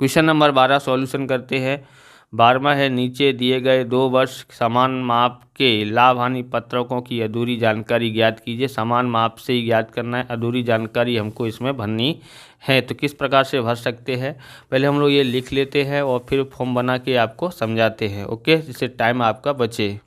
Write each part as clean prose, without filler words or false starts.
Question number 12 solution करते हैं। 12वां है, नीचे दिए गए 2 वर्ष समान माप के लाभ हानि पत्रकों की अधूरी जानकारी ज्ञात कीजिए। समान माप से ही ज्ञात करना है, अधूरी जानकारी हमको इसमें भरनी है। तो किस प्रकार से भर सकते हैं, पहले हम लोग ये लिख लेते हैं और फिर फॉर्म बना के आपको समझाते हैं, ओके, जिससे टाइम आपका बचे।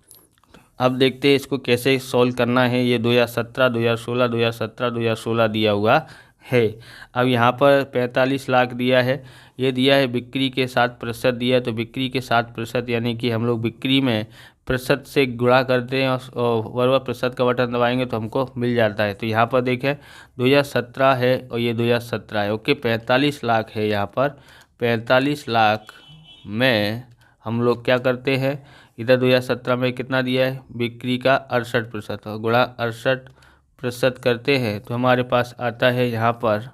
अब देखते हैं इसको कैसे सॉल्व करना है। ये 2017, 2016, 2017, 2016 दिया हुआ है। अब यहाँ पर 45 लाख दिया है, ये दिया है बिक्री के 7% दिया है। तो बिक्री के 7% यानी कि हम लोग बिक्री में प्रतिशत से गुणा करते हैं और बराबर प्रतिशत का बटन दबाएंगे तो हमको मिल जाता है। तो यहाँ पर देखें 2017 है और ये 2017 है, ओके। 45 लाख है यहाँ पर, 45 लाख में हम लोग क्या करते हैं, इधर 2017 में कितना दिया है, बिक्री का 68% और गुणा 68% करते हैं तो हमारे पास आता है यहाँ पर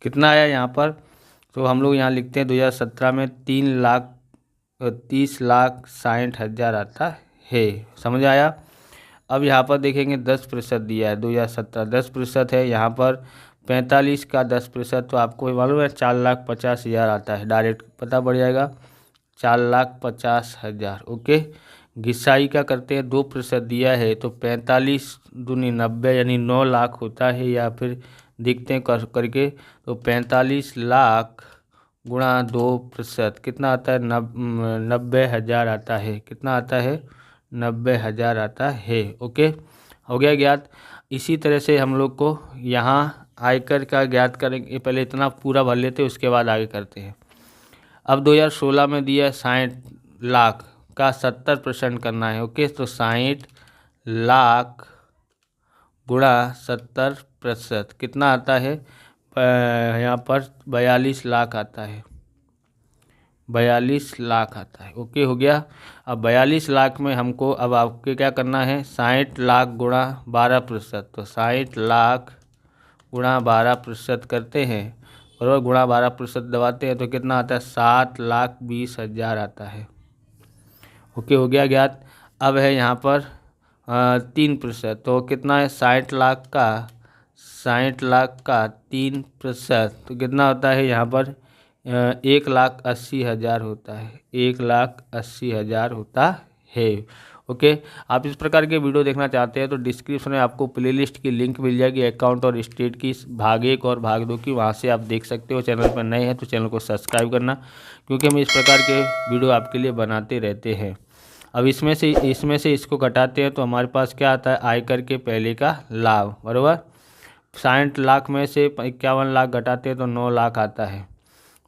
कितना आया यहाँ पर। तो हम लोग यहाँ लिखते हैं 2017 में 3,30,60,000 आता है, समझ आया। अब यहाँ पर देखेंगे 10% दिया है, 2017 10% है, यहाँ पर 45 का 10% तो आपको मालूम है 4,50,000 आता है, डायरेक्ट पता पड़ जाएगा 4,50,000, ओके। घिसाई का करते हैं, 2% दिया है तो 45 दूनी 90 यानी 9 लाख होता है, या फिर देखते हैं करके तो 45 लाख गुणा 2% कितना आता है, 90,000 आता है। कितना आता है, 90,000 आता है, ओके, हो गया ज्ञात। इसी तरह से हम लोग को यहाँ आयकर का ज्ञात करेंगे, पहले इतना पूरा भर लेते हैं उसके बाद आगे करते हैं। अब 2016 में दिया 60 लाख का 70% करना है, ओके। तो 60 लाख गुणा 70% कितना आता है, यहाँ पर 42 लाख आता है, 42 लाख आता है, ओके, हो गया। अब 42 लाख में हमको अब आपके क्या करना है, 60 लाख गुणा 12%। तो 60 लाख गुणा 12% करते हैं, बराबर गुणा 12% दबाते हैं तो कितना आता है, 7,20,000 आता है, ओके, हो गया ज्ञात। अब है यहाँ पर 3%, तो कितना है, 60 लाख का 3% तो कितना होता है यहाँ पर 1,80,000 होता है, 1,80,000 होता है, ओके। आप इस प्रकार के वीडियो देखना चाहते हैं तो डिस्क्रिप्शन में आपको प्लेलिस्ट की लिंक मिल जाएगी, अकाउंट और स्टेट की, भाग 1 और भाग 2 की, वहाँ से आप देख सकते हो। चैनल पर नए हैं तो चैनल को सब्सक्राइब करना, क्योंकि हम इस प्रकार के वीडियो आपके लिए बनाते रहते हैं। अब इसमें से इसको घटाते हैं तो हमारे पास क्या आता है, आयकर के पहले का लाभ, बराबर 60 लाख में से 51 लाख घटाते हैं तो 9 लाख आता है,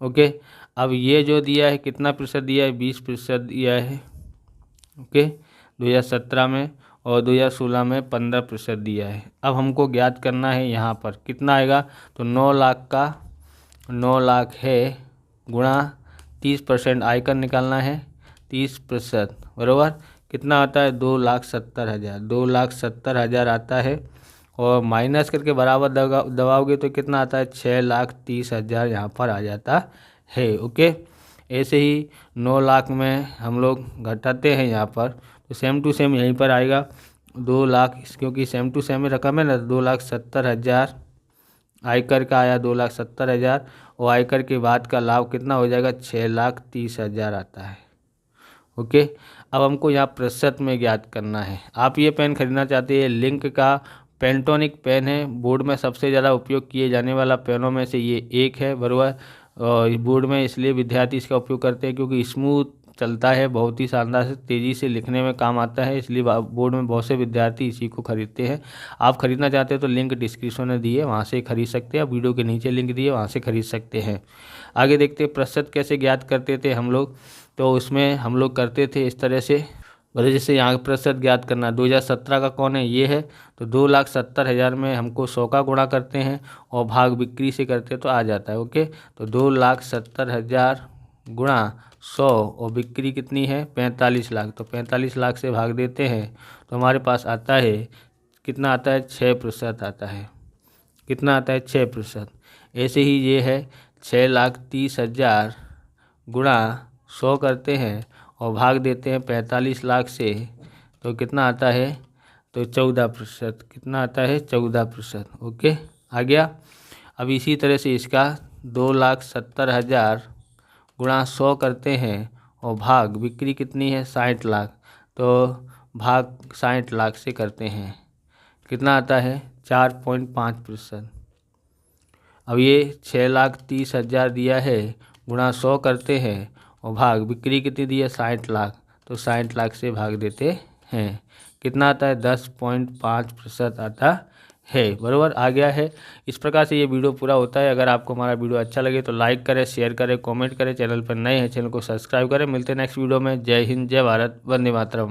ओके। अब ये जो दिया है कितना प्रतिशत दिया है, 20% दिया है, ओके, 2017 में, और 2016 में 15% दिया है। अब हमको ज्ञात करना है यहाँ पर कितना आएगा, तो 9 लाख का 9 लाख है गुणा 30% आयकर निकालना है, 30%, बराबर कितना आता है, 2,70,000, 2,70,000 आता है। और माइनस करके बराबर दबाओगे तो कितना आता है, 6,30,000 यहाँ पर आ जाता है, ओके। ऐसे ही 9 लाख में हम लोग घटाते हैं यहाँ पर तो सेम टू सेम यहीं पर आएगा 2 लाख, क्योंकि सेम टू सेम रकम है ना, 2,70,000 आयकर का आया, 2,70,000, और आयकर के बाद का लाभ कितना हो जाएगा, 6,30,000 आता है, ओके। अब हमको यहाँ प्रतिशत में ज्ञात करना है। आप ये पेन खरीदना चाहते हैं, लिंक का पेंटोनिक पेन है, बोर्ड में सबसे ज़्यादा उपयोग किए जाने वाला पेनों में से ये एक है, बराबर। और बोर्ड में इसलिए विद्यार्थी इसका उपयोग करते हैं क्योंकि स्मूथ चलता है, बहुत ही शानदार से तेज़ी से लिखने में काम आता है, इसलिए बोर्ड में बहुत से विद्यार्थी इसी को खरीदते हैं। आप खरीदना चाहते हैं तो लिंक डिस्क्रिप्शन में दिए, वहाँ से खरीद सकते हैं, वीडियो के नीचे लिंक दिए, वहाँ से खरीद सकते हैं। आगे देखते हैं प्रतिशत कैसे ज्ञात करते थे हम लोग। तो उसमें हम लोग करते थे इस तरह से, बोले जैसे यहाँ प्रतिशत ज्ञात करना, 2017 का कौन है, ये है, तो 2,70,000 में हमको 100 का गुणा करते हैं और भाग बिक्री से करते हैं तो आ जाता है, ओके। तो 2,70,000 गुणा 100 और बिक्री कितनी है, 45 लाख, तो 45 लाख से भाग देते हैं तो हमारे पास आता है कितना आता है, 6% आता है। कितना आता है, 6%। ऐसे ही ये है 6,30,000 गुणा 100 करते हैं और भाग देते हैं 45 लाख से तो कितना आता है, तो 14%। कितना आता है, 14%, ओके, आ गया। अब इसी तरह से इसका 2,70,000 गुणा 100 करते हैं और भाग बिक्री कितनी है 60 लाख, तो भाग 60 लाख से करते हैं, कितना आता है 4.5%। अब ये 6,30,000 दिया है, गुणा 100 करते हैं और भाग बिक्री कितनी दी है 60 लाख, तो 60 लाख से भाग देते हैं, कितना आता है 10.5% आता है। बराबर आ गया है। इस प्रकार से ये वीडियो पूरा होता है। अगर आपको हमारा वीडियो अच्छा लगे तो लाइक करें, शेयर करें, कमेंट करें। चैनल पर नए हैं चैनल को सब्सक्राइब करें। मिलते हैं नेक्स्ट वीडियो में। जय हिंद, जय भारत, वंदे मातरम।